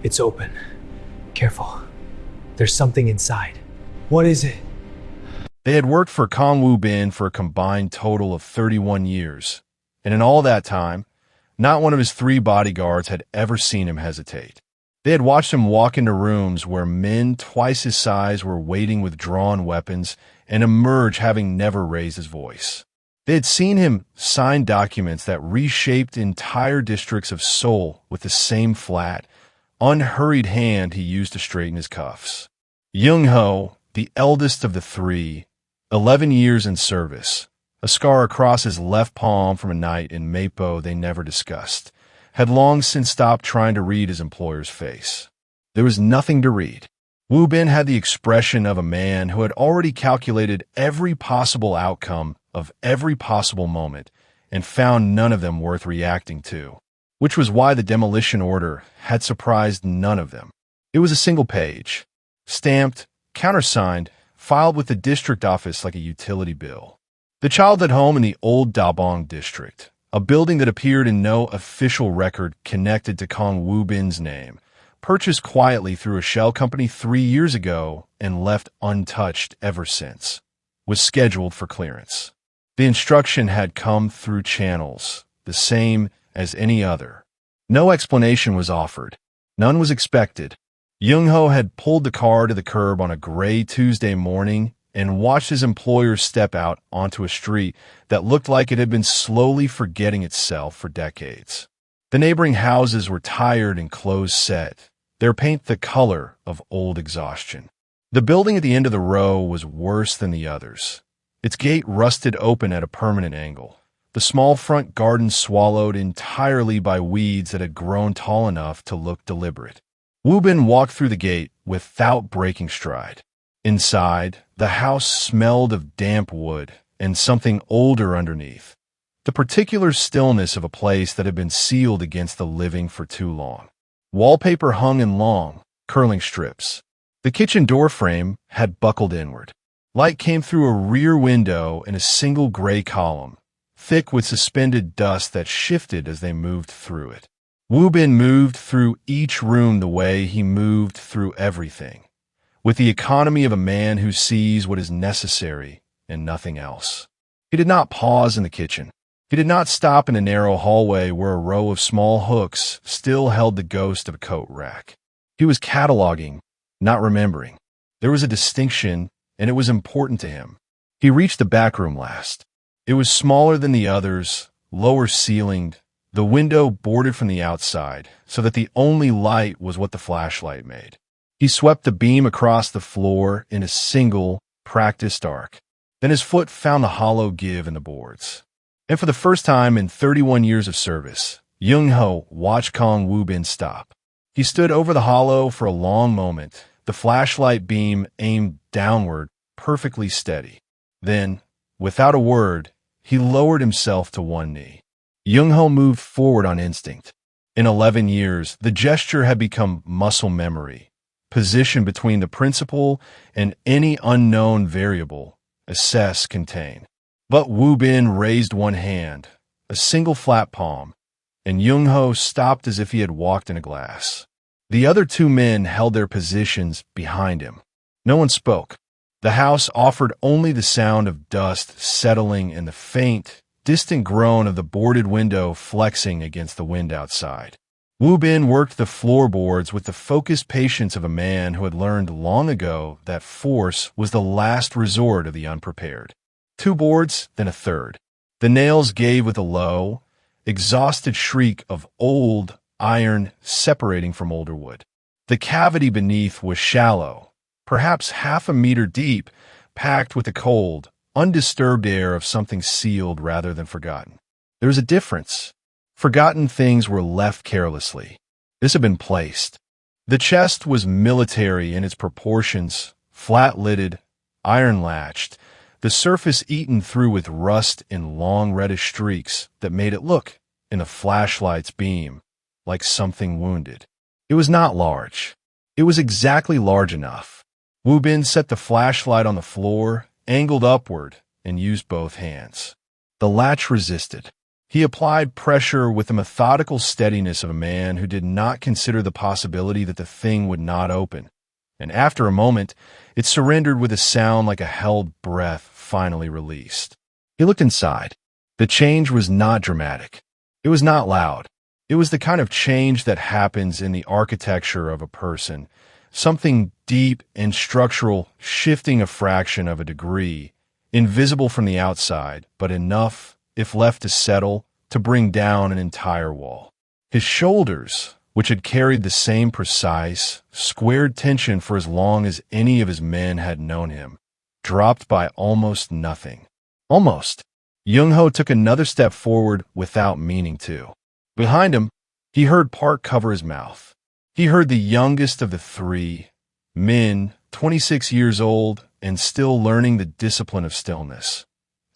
It's open. Careful. There's something inside. What is it? They had worked for Kong Woo Bin for a combined total of 31 years, and in all that time, not one of his 3 bodyguards had ever seen him hesitate. They had watched him walk into rooms where men twice his size were waiting with drawn weapons and emerge having never raised his voice. They had seen him sign documents that reshaped entire districts of Seoul with the same flat, unhurried hand he used to straighten his cuffs. Young-ho, the eldest of the 3, 11 years in service, a scar across his left palm from a night in Mapo they never discussed, had long since stopped trying to read his employer's face. There was nothing to read. Woo Bin had the expression of a man who had already calculated every possible outcome of every possible moment and found none of them worth reacting to, which was why the demolition order had surprised none of them. It was a single page, stamped, countersigned, filed with the district office like a utility bill. The child at home in the old Dabong district, a building that appeared in no official record connected to Kong Woo Bin's name, purchased quietly through a shell company 3 years ago and left untouched ever since, was scheduled for clearance. The instruction had come through channels, the same as any other. No explanation was offered. None was expected. Young-ho had pulled the car to the curb on a gray Tuesday morning and watched his employer step out onto a street that looked like it had been slowly forgetting itself for decades. The neighboring houses were tired and close-set, their paint the color of old exhaustion. The building at the end of the row was worse than the others. Its gate rusted open at a permanent angle, the small front garden swallowed entirely by weeds that had grown tall enough to look deliberate. Woo Bin walked through the gate without breaking stride. Inside, the house smelled of damp wood and something older underneath, the particular stillness of a place that had been sealed against the living for too long. Wallpaper hung in long, curling strips. The kitchen door frame had buckled inward. Light came through a rear window in a single gray column, thick with suspended dust that shifted as they moved through it. Woo Bin moved through each room the way he moved through everything, with the economy of a man who sees what is necessary and nothing else. He did not pause in the kitchen. He did not stop in a narrow hallway where a row of small hooks still held the ghost of a coat rack. He was cataloging, not remembering. There was a distinction, and it was important to him. He reached the back room last. It was smaller than the others, lower ceilinged, the window boarded from the outside, so that the only light was what the flashlight made. He swept the beam across the floor in a single, practiced arc. Then his foot found the hollow give in the boards. And for the first time in 31 years of service, Young-ho watched Kong Woo Bin stop. He stood over the hollow for a long moment, the flashlight beam aimed downward, perfectly steady. Then, without a word, he lowered himself to one knee. Young-ho moved forward on instinct. In 11 years, the gesture had become muscle memory, position between the principal and any unknown variable, assess, contain. But Woo Bin raised one hand, a single flat palm, and Young-ho stopped as if he had walked in a glass. The other 2 men held their positions behind him. No one spoke. The house offered only the sound of dust settling and the faint, distant groan of the boarded window flexing against the wind outside. Woo Bin worked the floorboards with the focused patience of a man who had learned long ago that force was the last resort of the unprepared. 2 boards, then a third. The nails gave with a low, exhausted shriek of old iron separating from older wood. The cavity beneath was shallow, perhaps half a meter deep, packed with the cold, undisturbed air of something sealed rather than forgotten. There was a difference. Forgotten things were left carelessly. This had been placed. The chest was military in its proportions, flat-lidded, iron-latched, the surface eaten through with rust in long reddish streaks that made it look, in the flashlight's beam, like something wounded. It was not large. It was exactly large enough. Woo Bin set the flashlight on the floor, angled upward, and used both hands. The latch resisted. He applied pressure with the methodical steadiness of a man who did not consider the possibility that the thing would not open. And after a moment, it surrendered with a sound like a held breath finally released. He looked inside. The change was not dramatic. It was not loud. It was the kind of change that happens in the architecture of a person, something deep and structural, shifting a fraction of a degree, invisible from the outside, but enough, if left to settle, to bring down an entire wall. His shoulders, which had carried the same precise, squared tension for as long as any of his men had known him, dropped by almost nothing. Almost. Young-ho took another step forward without meaning to. Behind him, he heard Park cover his mouth. He heard the youngest of the three, men, 26 years old, and still learning the discipline of stillness,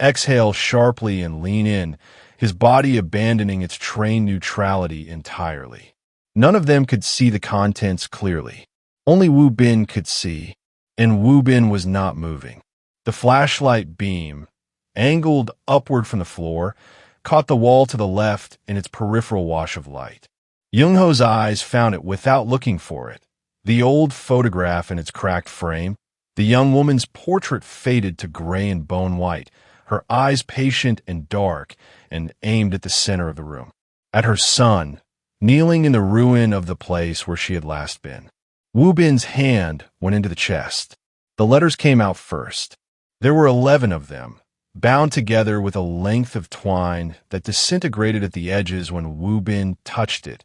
exhale sharply and lean in, his body abandoning its trained neutrality entirely. None of them could see the contents clearly. Only Wu Bin could see, and Wu Bin was not moving. The flashlight beam, angled upward from the floor, caught the wall to the left in its peripheral wash of light. Young-ho's eyes found it without looking for it. The old photograph in its cracked frame, the young woman's portrait faded to gray and bone white, her eyes patient and dark and aimed at the center of the room, at her son, kneeling in the ruin of the place where she had last been. Wu Bin's hand went into the chest. The letters came out first. There were 11 of them, bound together with a length of twine that disintegrated at the edges when Wu Bin touched it,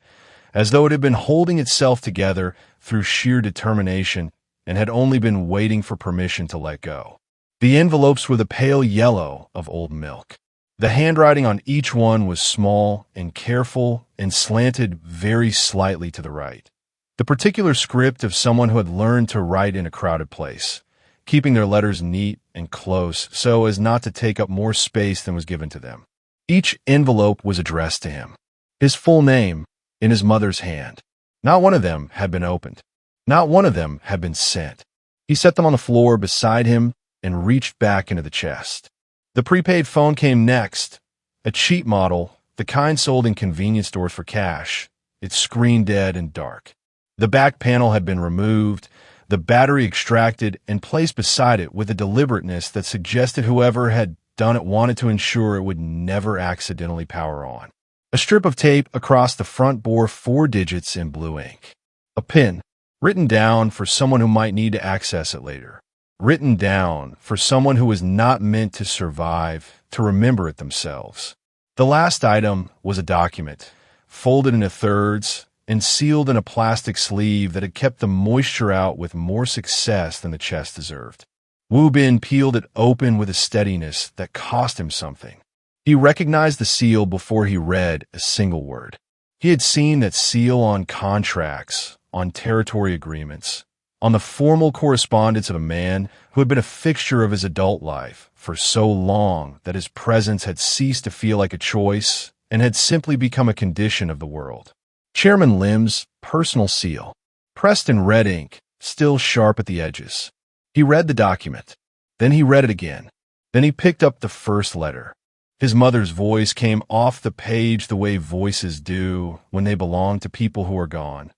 as though it had been holding itself together through sheer determination and had only been waiting for permission to let go. The envelopes were the pale yellow of old milk. The handwriting on each one was small and careful and slanted very slightly to the right. The particular script of someone who had learned to write in a crowded place, keeping their letters neat and close so as not to take up more space than was given to them. Each envelope was addressed to him. His full name in his mother's hand. Not one of them had been opened. Not one of them had been sent. He set them on the floor beside him and reached back into the chest. The prepaid phone came next, a cheap model, the kind sold in convenience stores for cash, its screen dead and dark. The back panel had been removed, the battery extracted and placed beside it with a deliberateness that suggested whoever had done it wanted to ensure it would never accidentally power on. A strip of tape across the front bore 4 digits in blue ink. A pin, written down for someone who might need to access it later. Written down for someone who was not meant to survive, to remember it themselves. The last item was a document, folded into thirds and sealed in a plastic sleeve that had kept the moisture out with more success than the chest deserved. Wu Bin peeled it open with a steadiness that cost him something. He recognized the seal before he read a single word. He had seen that seal on contracts, on territory agreements, on the formal correspondence of a man who had been a fixture of his adult life for so long that his presence had ceased to feel like a choice and had simply become a condition of the world. Chairman Lim's personal seal, pressed in red ink, still sharp at the edges. He read the document. Then he read it again. Then he picked up the first letter. His mother's voice came off the page the way voices do when they belong to people who are gone.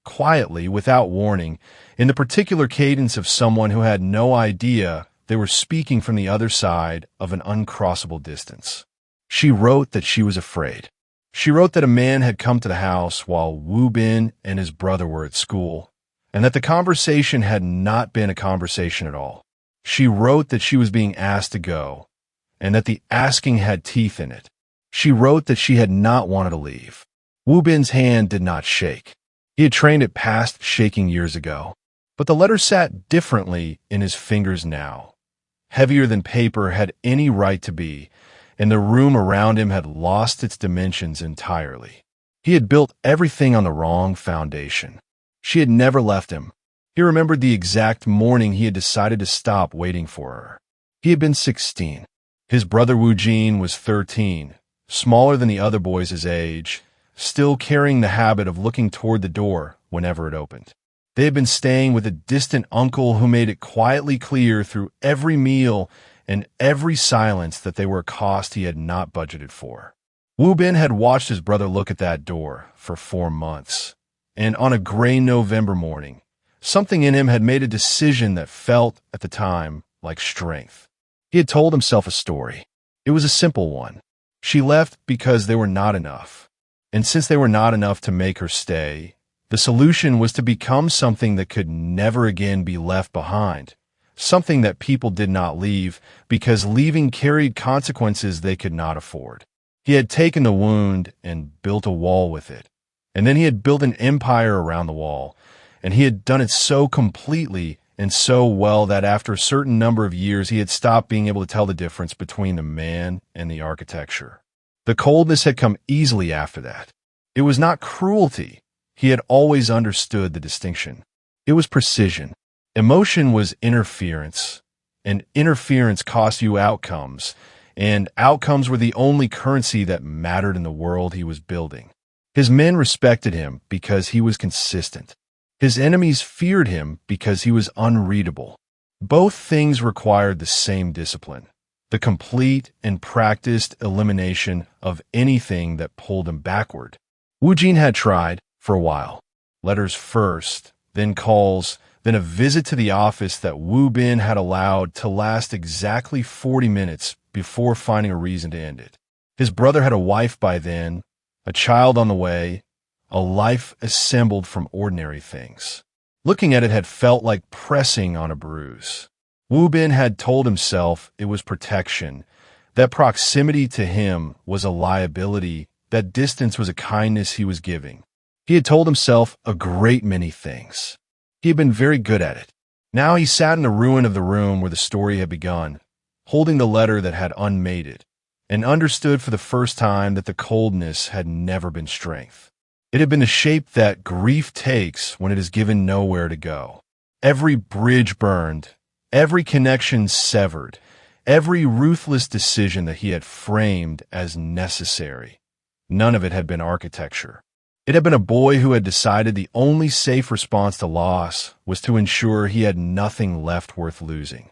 Quietly, without warning, in the particular cadence of someone who had no idea they were speaking from the other side of an uncrossable distance. She wrote that she was afraid. She wrote that a man had come to the house while Wu Bin and his brother were at school, and that the conversation had not been a conversation at all. She wrote that she was being asked to go, and that the asking had teeth in it. She wrote that she had not wanted to leave. Wu Bin's hand did not shake. He had trained it past shaking years ago, but the letter sat differently in his fingers now. Heavier than paper had any right to be, and the room around him had lost its dimensions entirely. He had built everything on the wrong foundation. She had never left him. He remembered the exact morning he had decided to stop waiting for her. He had been 16. His brother Wu Jin was 13, smaller than the other boys his age, still carrying the habit of looking toward the door whenever it opened. They had been staying with a distant uncle who made it quietly clear through every meal and every silence that they were a cost he had not budgeted for. Wu Bin had watched his brother look at that door for 4 months, and on a gray November morning, something in him had made a decision that felt, at the time, like strength. He had told himself a story. It was a simple one. She left because they were not enough. And since they were not enough to make her stay, the solution was to become something that could never again be left behind, something that people did not leave because leaving carried consequences they could not afford. He had taken the wound and built a wall with it, and then he had built an empire around the wall, and he had done it so completely and so well that after a certain number of years he had stopped being able to tell the difference between the man and the architecture. The coldness had come easily after that. It was not cruelty. He had always understood the distinction. It was precision. Emotion was interference, and interference cost you outcomes, and outcomes were the only currency that mattered in the world he was building. His men respected him because he was consistent. His enemies feared him because he was unreadable. Both things required the same discipline, the complete and practiced elimination of anything that pulled him backward. Wu Jin had tried, for a while. Letters first, then calls, then a visit to the office that Wu Bin had allowed to last exactly 40 minutes before finding a reason to end it. His brother had a wife by then, a child on the way, a life assembled from ordinary things. Looking at it had felt like pressing on a bruise. Wu Bin had told himself it was protection, that proximity to him was a liability, that distance was a kindness he was giving. He had told himself a great many things. He had been very good at it. Now he sat in the ruin of the room where the story had begun, holding the letter that had unmade it, and understood for the first time that the coldness had never been strength. It had been the shape that grief takes when it is given nowhere to go. Every bridge burned, every connection severed, every ruthless decision that he had framed as necessary. None of it had been architecture. It had been a boy who had decided the only safe response to loss was to ensure he had nothing left worth losing.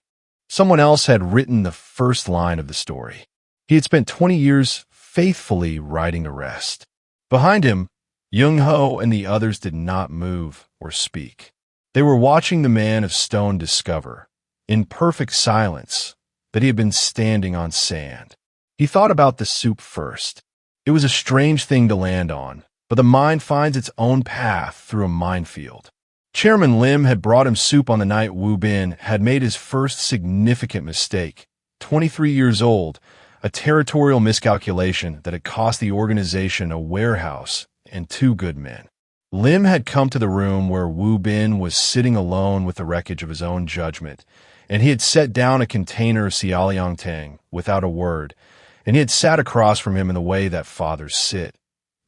Someone else had written the first line of the story. He had spent 20 years faithfully writing the rest. Behind him, Young Ho and the others did not move or speak. They were watching the man of stone discover, in perfect silence, that he had been standing on sand. He thought about the soup first. It was a strange thing to land on, but the mind finds its own path through a minefield. Chairman Lim had brought him soup on the night Wu Bin had made his first significant mistake. 23 years old, a territorial miscalculation that had cost the organization a warehouse and 2 good men. Lim had come to the room where Wu Bin was sitting alone with the wreckage of his own judgment, and he had set down a container of Xiaoliang Tang without a word, and he had sat across from him in the way that fathers sit.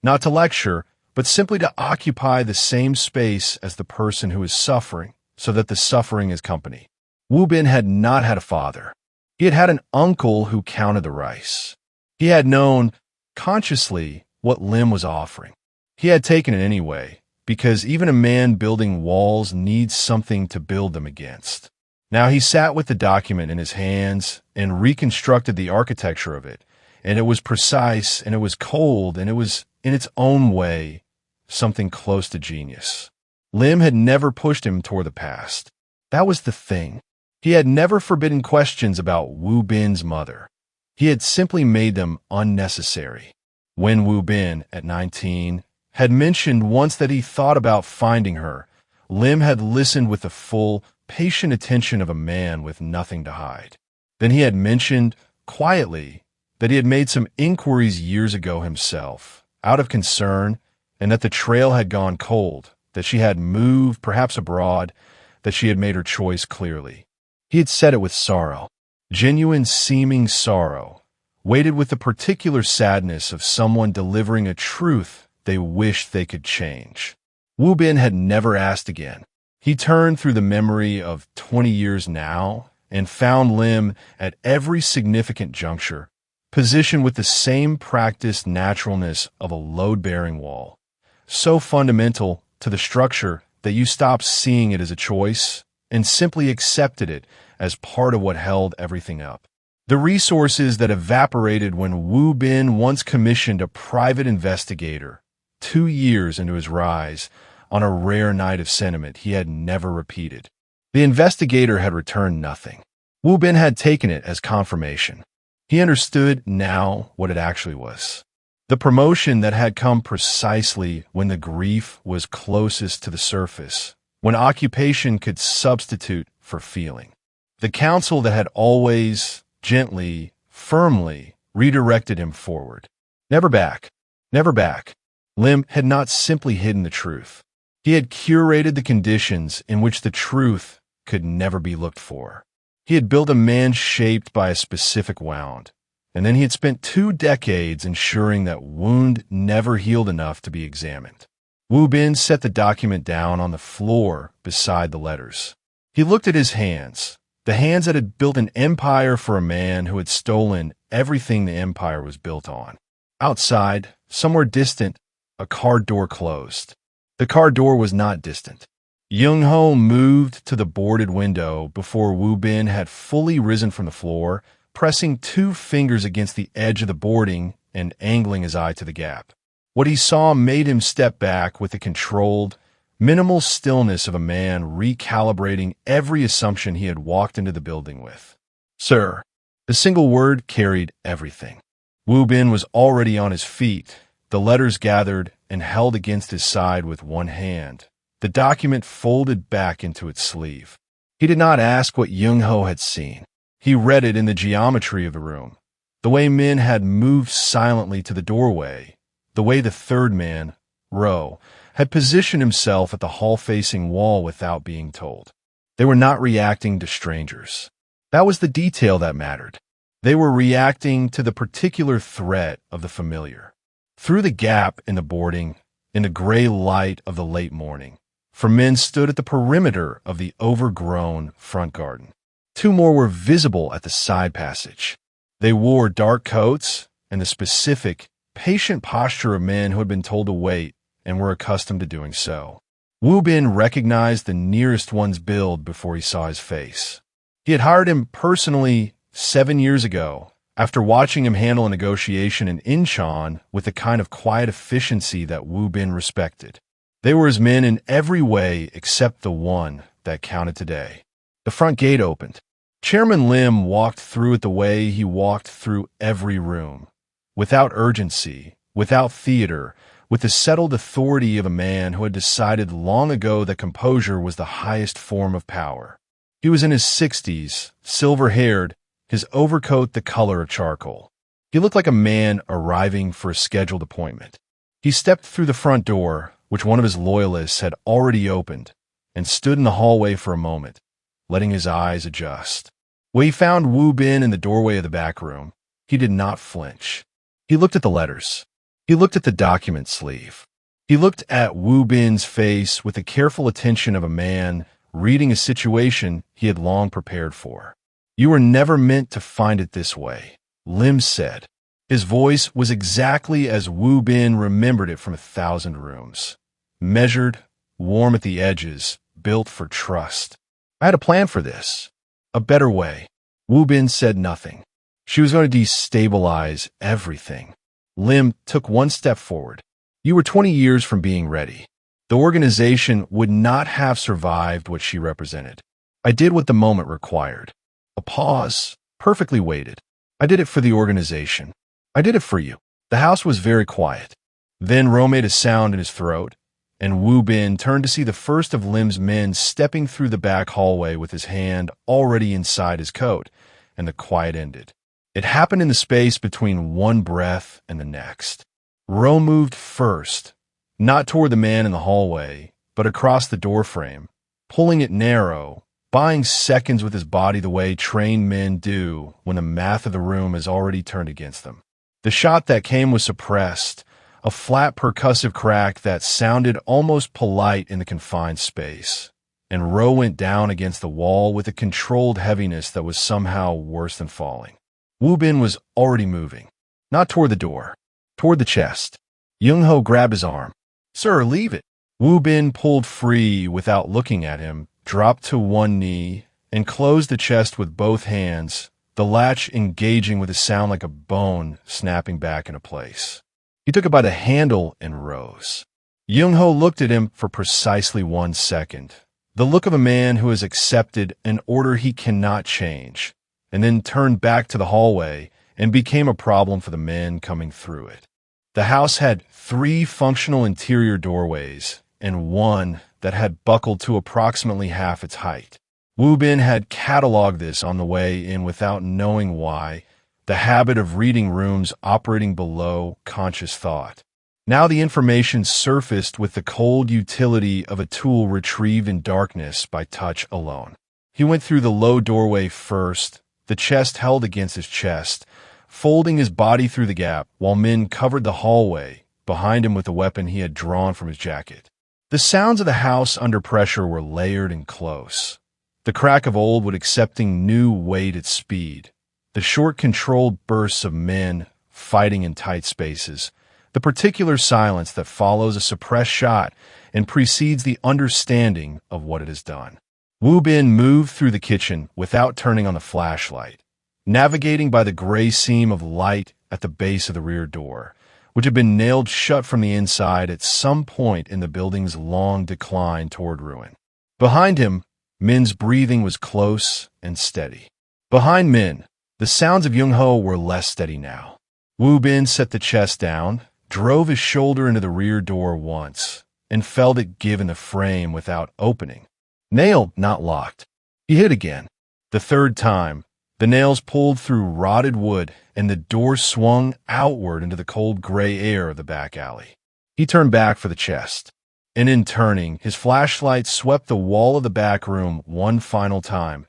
Not to lecture, but simply to occupy the same space as the person who is suffering, so that the suffering is company. Wu Bin had not had a father. He had had an uncle who counted the rice. He had known, consciously, what Lim was offering. He had taken it anyway, because even a man building walls needs something to build them against. Now he sat with the document in his hands and reconstructed the architecture of it, and it was precise, and it was cold, and it was, in its own way, something close to genius. Lim had never pushed him toward the past. That was the thing. He had never forbidden questions about Wu Bin's mother. He had simply made them unnecessary. When Wu Bin, at 19, had mentioned once that he thought about finding her, Lim had listened with the full, patient attention of a man with nothing to hide. Then he had mentioned, quietly, that he had made some inquiries years ago himself, out of concern, and that the trail had gone cold, that she had moved, perhaps abroad, that she had made her choice clearly. He had said it with sorrow, genuine seeming sorrow, weighted with the particular sadness of someone delivering a truth they wished they could change. Wu Bin had never asked again. He turned through the memory of 20 years now and found Lim at every significant juncture, positioned with the same practiced naturalness of a load-bearing wall, so fundamental to the structure that you stopped seeing it as a choice and simply accepted it as part of what held everything up. The resources that evaporated when Wu Bin once commissioned a private investigator 2 years into his rise on a rare night of sentiment he had never repeated. The investigator had returned nothing. Wu Bin had taken it as confirmation. He understood now what it actually was. The promotion that had come precisely when the grief was closest to the surface, when occupation could substitute for feeling. The counsel that had always, gently, firmly redirected him forward. Never back. Never back. Lim had not simply hidden the truth. He had curated the conditions in which the truth could never be looked for. He had built a man shaped by a specific wound, and then he had spent 2 decades ensuring that wound never healed enough to be examined. Wu Bin set the document down on the floor beside the letters. He looked at his hands, the hands that had built an empire for a man who had stolen everything the empire was built on. Outside, somewhere distant, a car door closed. The car door was not distant. Young-ho moved to the boarded window before Wu Bin had fully risen from the floor, pressing 2 fingers against the edge of the boarding and angling his eye to the gap. What he saw made him step back with the controlled, minimal stillness of a man recalibrating every assumption he had walked into the building with. Sir. The single word carried everything. Wu Bin was already on his feet, the letters gathered and held against his side with one hand, the document folded back into its sleeve. He did not ask what Young-ho had seen. He read it in the geometry of the room, the way men had moved silently to the doorway, the way the third man, Ro, had positioned himself at the hall-facing wall without being told. They were not reacting to strangers. That was the detail that mattered. They were reacting to the particular threat of the familiar. Through the gap in the boarding, in the gray light of the late morning, 4 men stood at the perimeter of the overgrown front garden. 2 more were visible at the side passage. They wore dark coats and the specific, patient posture of men who had been told to wait and were accustomed to doing so. Wu Bin recognized the nearest one's build before he saw his face. He had hired him personally 7 years ago, after watching him handle a negotiation in Incheon with the kind of quiet efficiency that Wu Bin respected. They were his men in every way except the one that counted today. The front gate opened. Chairman Lim walked through it the way he walked through every room, without urgency, without theater, with the settled authority of a man who had decided long ago that composure was the highest form of power. He was in his 60s, silver-haired, his overcoat the color of charcoal. He looked like a man arriving for a scheduled appointment. He stepped through the front door, which one of his loyalists had already opened, and stood in the hallway for a moment, letting his eyes adjust. When he found Wu Bin in the doorway of the back room, he did not flinch. He looked at the letters. He looked at the document sleeve. He looked at Wu Bin's face with the careful attention of a man reading a situation he had long prepared for. You were never meant to find it this way, Lim said. His voice was exactly as Wu Bin remembered it from 1,000 rooms. Measured, warm at the edges, built for trust. I had a plan for this. A better way. Wu Bin said nothing. She was going to destabilize everything. Lim took one step forward. You were 20 years from being ready. The organization would not have survived what she represented. I did what the moment required. A pause, perfectly weighted. I did it for the organization. I did it for you. The house was very quiet. Then Ro made a sound in his throat, and Wu Bin turned to see the first of Lim's men stepping through the back hallway with his hand already inside his coat, and the quiet ended. It happened in the space between one breath and the next. Ro moved first, not toward the man in the hallway, but across the doorframe, pulling it narrow, buying seconds with his body the way trained men do when the math of the room is already turned against them. The shot that came was suppressed, a flat percussive crack that sounded almost polite in the confined space, and Ro went down against the wall with a controlled heaviness that was somehow worse than falling. Wu Bin was already moving, not toward the door, toward the chest. Young-ho grabbed his arm. Sir, leave it. Wu Bin pulled free without looking at him, dropped to one knee, and closed the chest with both hands, the latch engaging with a sound like a bone snapping back into place. He took it by the handle and rose. Young-ho looked at him for precisely 1 second, the look of a man who has accepted an order he cannot change, and then turned back to the hallway and became a problem for the men coming through it. The house had 3 functional interior doorways and one that had buckled to approximately half its height. Woo Bin had cataloged this on the way in without knowing why, the habit of reading rooms operating below conscious thought. Now the information surfaced with the cold utility of a tool retrieved in darkness by touch alone. He went through the low doorway first, the chest held against his chest, folding his body through the gap while Min covered the hallway behind him with the weapon he had drawn from his jacket. The sounds of the house under pressure were layered and close. The crack of old wood accepting new weight at speed, the short controlled bursts of men fighting in tight spaces, the particular silence that follows a suppressed shot and precedes the understanding of what it has done. Woo Bin moved through the kitchen without turning on the flashlight, navigating by the gray seam of light at the base of the rear door, which had been nailed shut from the inside at some point in the building's long decline toward ruin. Behind him, Min's breathing was close and steady. Behind Min, the sounds of Young-ho were less steady now. Woo Bin set the chest down, drove his shoulder into the rear door once, and felt it give in the frame without opening. Nailed, not locked. He hit again. The 3rd time, the nails pulled through rotted wood, and the door swung outward into the cold gray air of the back alley. He turned back for the chest, and in turning, his flashlight swept the wall of the back room one final time,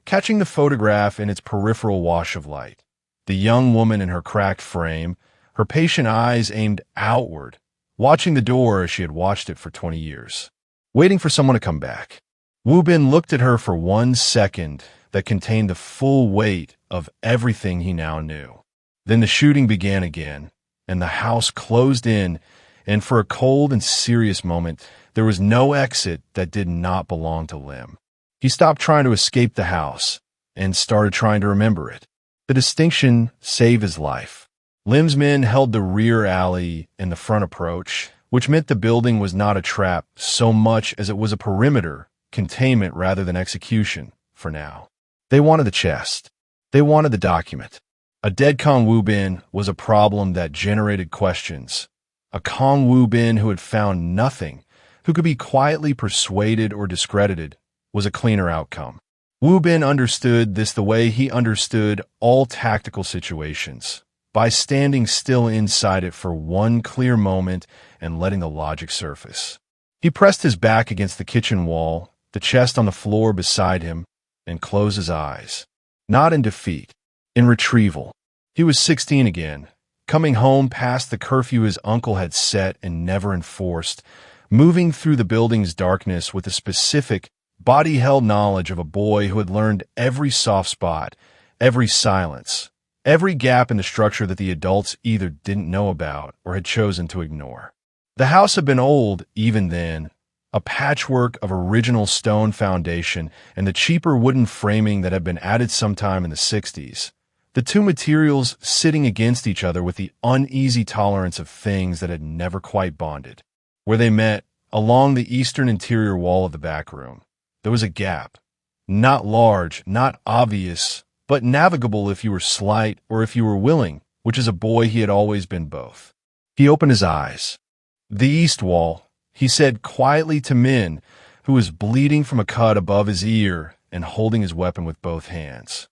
catching the photograph in its peripheral wash of light. The young woman in her cracked frame, her patient eyes aimed outward, watching the door as she had watched it for 20 years, waiting for someone to come back. Woo Bin looked at her for 1 second that contained the full weight of everything he now knew. Then the shooting began again, and the house closed in, and for a cold and serious moment, there was no exit that did not belong to Lim. He stopped trying to escape the house and started trying to remember it. The distinction saved his life. Lim's men held the rear alley and the front approach, which meant the building was not a trap so much as it was a perimeter, containment rather than execution, for now. They wanted the chest. They wanted the document. A dead Kong Woo Bin was a problem that generated questions. A Kong Woo Bin who had found nothing, who could be quietly persuaded or discredited, was a cleaner outcome. Woo Bin understood this the way he understood all tactical situations, by standing still inside it for one clear moment and letting the logic surface. He pressed his back against the kitchen wall, the chest on the floor beside him, and closed his eyes. Not in defeat, in retrieval. He was 16 again, coming home past the curfew his uncle had set and never enforced, moving through the building's darkness with a specific, body-held knowledge of a boy who had learned every soft spot, every silence, every gap in the structure that the adults either didn't know about or had chosen to ignore. The house had been old even then, a patchwork of original stone foundation and the cheaper wooden framing that had been added sometime in the 60s. The two materials sitting against each other with the uneasy tolerance of things that had never quite bonded. Where they met, along the eastern interior wall of the back room, there was a gap. Not large, not obvious, but navigable if you were slight or if you were willing, which as a boy he had always been both. He opened his eyes. The east wall, he said quietly to Min, who was bleeding from a cut above his ear and holding his weapon with both hands.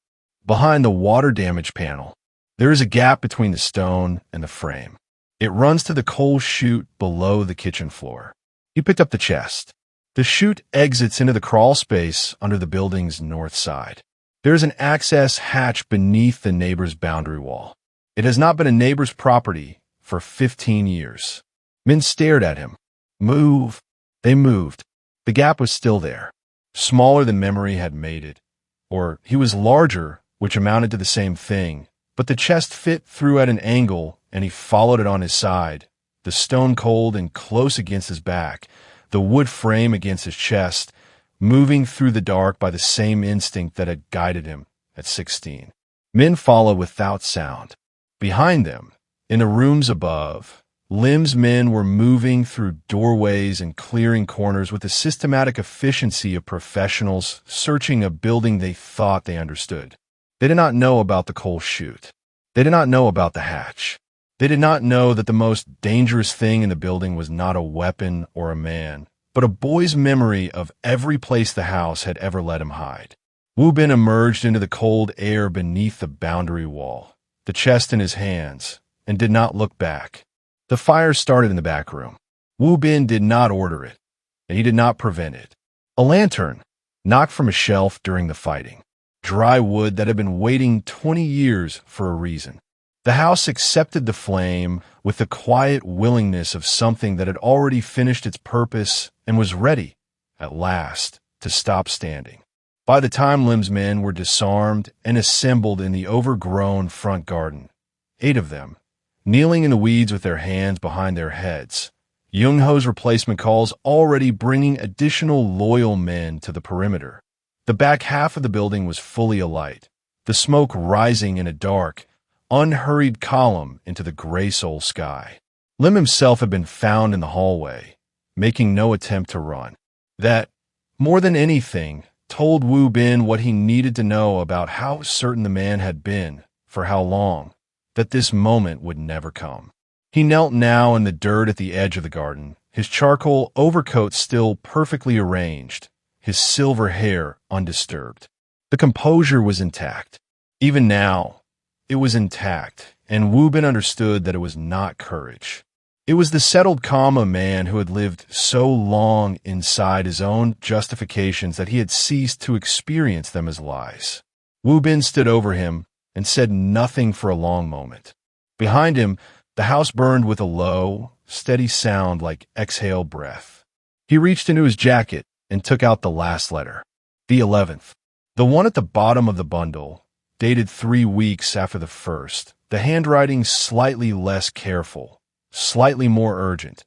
Behind the water damage panel, there is a gap between the stone and the frame. It runs to the coal chute below the kitchen floor. He picked up the chest. The chute exits into the crawl space under the building's north side. There is an access hatch beneath the neighbor's boundary wall. It has not been a neighbor's property for 15 years. Min stared at him. Move. They moved. The gap was still there, smaller than memory had made it. Or he was larger, which amounted to the same thing, but the chest fit through at an angle and he followed it on his side, the stone cold and close against his back, the wood frame against his chest, moving through the dark by the same instinct that had guided him at 16. Men followed without sound. Behind them, in the rooms above, Lim's men were moving through doorways and clearing corners with the systematic efficiency of professionals searching a building they thought they understood. They did not know about the coal chute. They did not know about the hatch. They did not know that the most dangerous thing in the building was not a weapon or a man, but a boy's memory of every place the house had ever let him hide. Wu Bin emerged into the cold air beneath the boundary wall, the chest in his hands, and did not look back. The fire started in the back room. Wu Bin did not order it, and he did not prevent it. A lantern, knocked from a shelf during the fighting. Dry wood that had been waiting 20 years for a reason. The house accepted the flame with the quiet willingness of something that had already finished its purpose and was ready, at last, to stop standing. By the time Lim's men were disarmed and assembled in the overgrown front garden, 8 of them, kneeling in the weeds with their hands behind their heads, Yung Ho's replacement calls already bringing additional loyal men to the perimeter. The back half of the building was fully alight, the smoke rising in a dark, unhurried column into the gray soul sky. Lim himself had been found in the hallway, making no attempt to run. That, more than anything, told Wu Bin what he needed to know about how certain the man had been, for how long, that this moment would never come. He knelt now in the dirt at the edge of the garden, his charcoal overcoat still perfectly arranged, his silver hair undisturbed. The composure was intact. Even now, it was intact, and Wu Bin understood that it was not courage. It was the settled calm of a man who had lived so long inside his own justifications that he had ceased to experience them as lies. Wu Bin stood over him and said nothing for a long moment. Behind him, the house burned with a low, steady sound like exhaled breath. He reached into his jacket and took out the last letter, the 11th. The one at the bottom of the bundle, dated 3 weeks after the first, the handwriting slightly less careful, slightly more urgent,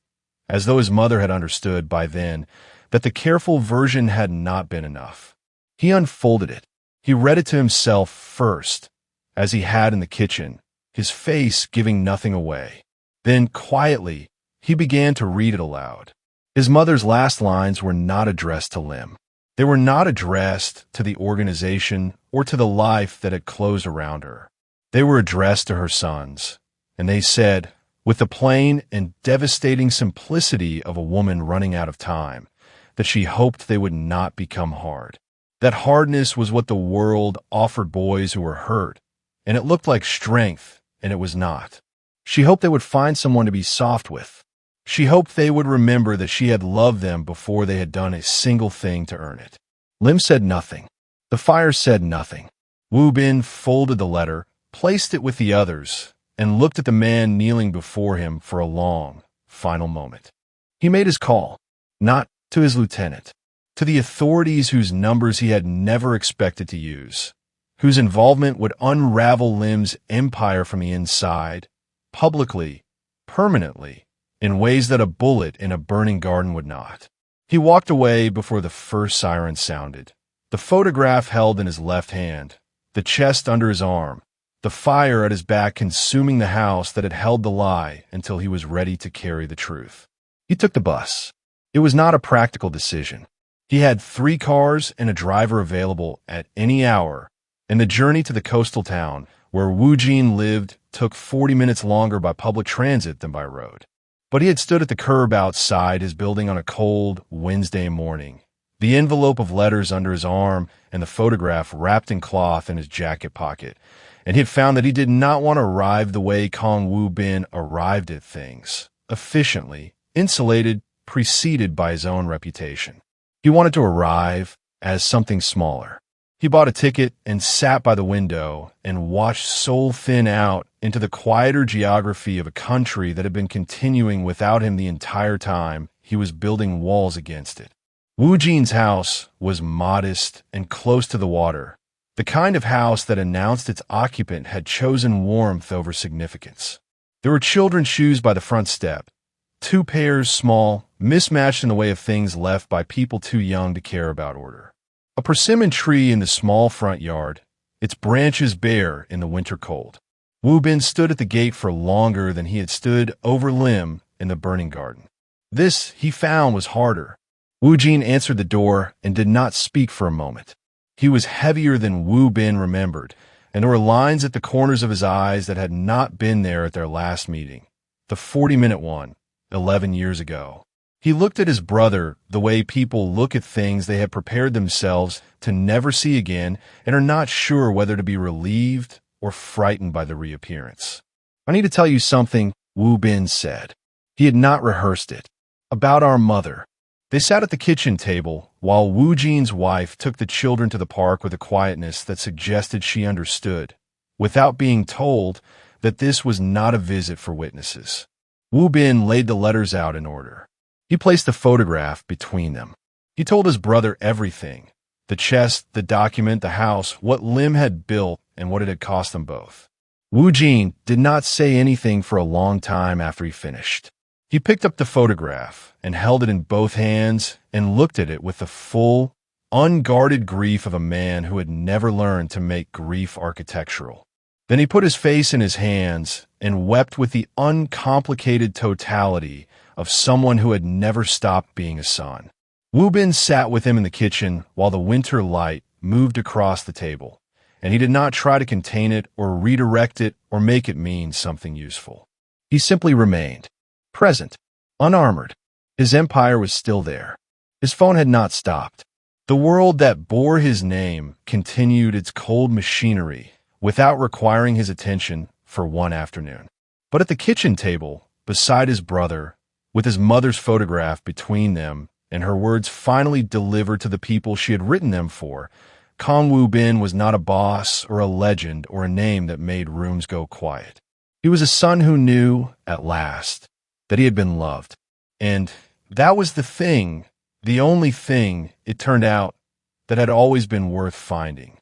as though his mother had understood by then that the careful version had not been enough. He unfolded it. He read it to himself first, as he had in the kitchen, his face giving nothing away. Then, quietly, he began to read it aloud. His mother's last lines were not addressed to Lim. They were not addressed to the organization or to the life that had closed around her. They were addressed to her sons, and they said, with the plain and devastating simplicity of a woman running out of time, that she hoped they would not become hard. That hardness was what the world offered boys who were hurt, and it looked like strength, and it was not. She hoped they would find someone to be soft with. She hoped they would remember that she had loved them before they had done a single thing to earn it. Lim said nothing. The fire said nothing. Wu Bin folded the letter, placed it with the others, and looked at the man kneeling before him for a long, final moment. He made his call, not to his lieutenant, to the authorities whose numbers he had never expected to use, whose involvement would unravel Lim's empire from the inside, publicly, permanently, in ways that a bullet in a burning garden would not. He walked away before the first siren sounded, the photograph held in his left hand, the chest under his arm, the fire at his back consuming the house that had held the lie until he was ready to carry the truth. He took the bus. It was not a practical decision. He had 3 cars and a driver available at any hour, and the journey to the coastal town where Wu Jin lived took 40 minutes longer by public transit than by road. But he had stood at the curb outside his building on a cold Wednesday morning, the envelope of letters under his arm and the photograph wrapped in cloth in his jacket pocket, and he had found that he did not want to arrive the way Kong Wu Bin arrived at things, efficiently, insulated, preceded by his own reputation. He wanted to arrive as something smaller. He bought a ticket and sat by the window and watched Seoul thin out into the quieter geography of a country that had been continuing without him the entire time he was building walls against it. Wu Jin's house was modest and close to the water, the kind of house that announced its occupant had chosen warmth over significance. There were children's shoes by the front step, 2 pairs small, mismatched in the way of things left by people too young to care about order. A persimmon tree in the small front yard, its branches bare in the winter cold. Wu Bin stood at the gate for longer than he had stood over Lim in the burning garden. This, he found, was harder. Wu Jin answered the door and did not speak for a moment. He was heavier than Wu Bin remembered, and there were lines at the corners of his eyes that had not been there at their last meeting, the 40-minute one, 11 years ago. He looked at his brother the way people look at things they have prepared themselves to never see again and are not sure whether to be relieved or frightened by the reappearance. "I need to tell you something," Wu Bin said. He had not rehearsed it. "About our mother." They sat at the kitchen table while Wu Jin's wife took the children to the park with a quietness that suggested she understood, without being told, that this was not a visit for witnesses. Wu Bin laid the letters out in order. He placed a photograph between them. He told his brother everything: the chest, the document, the house, what Lim had built, and what it had cost them both. Wu Jin did not say anything for a long time after he finished. He picked up the photograph and held it in both hands and looked at it with the full, unguarded grief of a man who had never learned to make grief architectural. Then he put his face in his hands and wept with the uncomplicated totality of someone who had never stopped being a son. Wu Bin sat with him in the kitchen while the winter light moved across the table, and he did not try to contain it or redirect it or make it mean something useful. He simply remained, present, unarmored. His empire was still there. His phone had not stopped. The world that bore his name continued its cold machinery without requiring his attention for one afternoon. But at the kitchen table, beside his brother, with his mother's photograph between them and her words finally delivered to the people she had written them for, Kong Wu Bin was not a boss or a legend or a name that made rooms go quiet. He was a son who knew, at last, that he had been loved. And that was the thing, the only thing, it turned out, that had always been worth finding.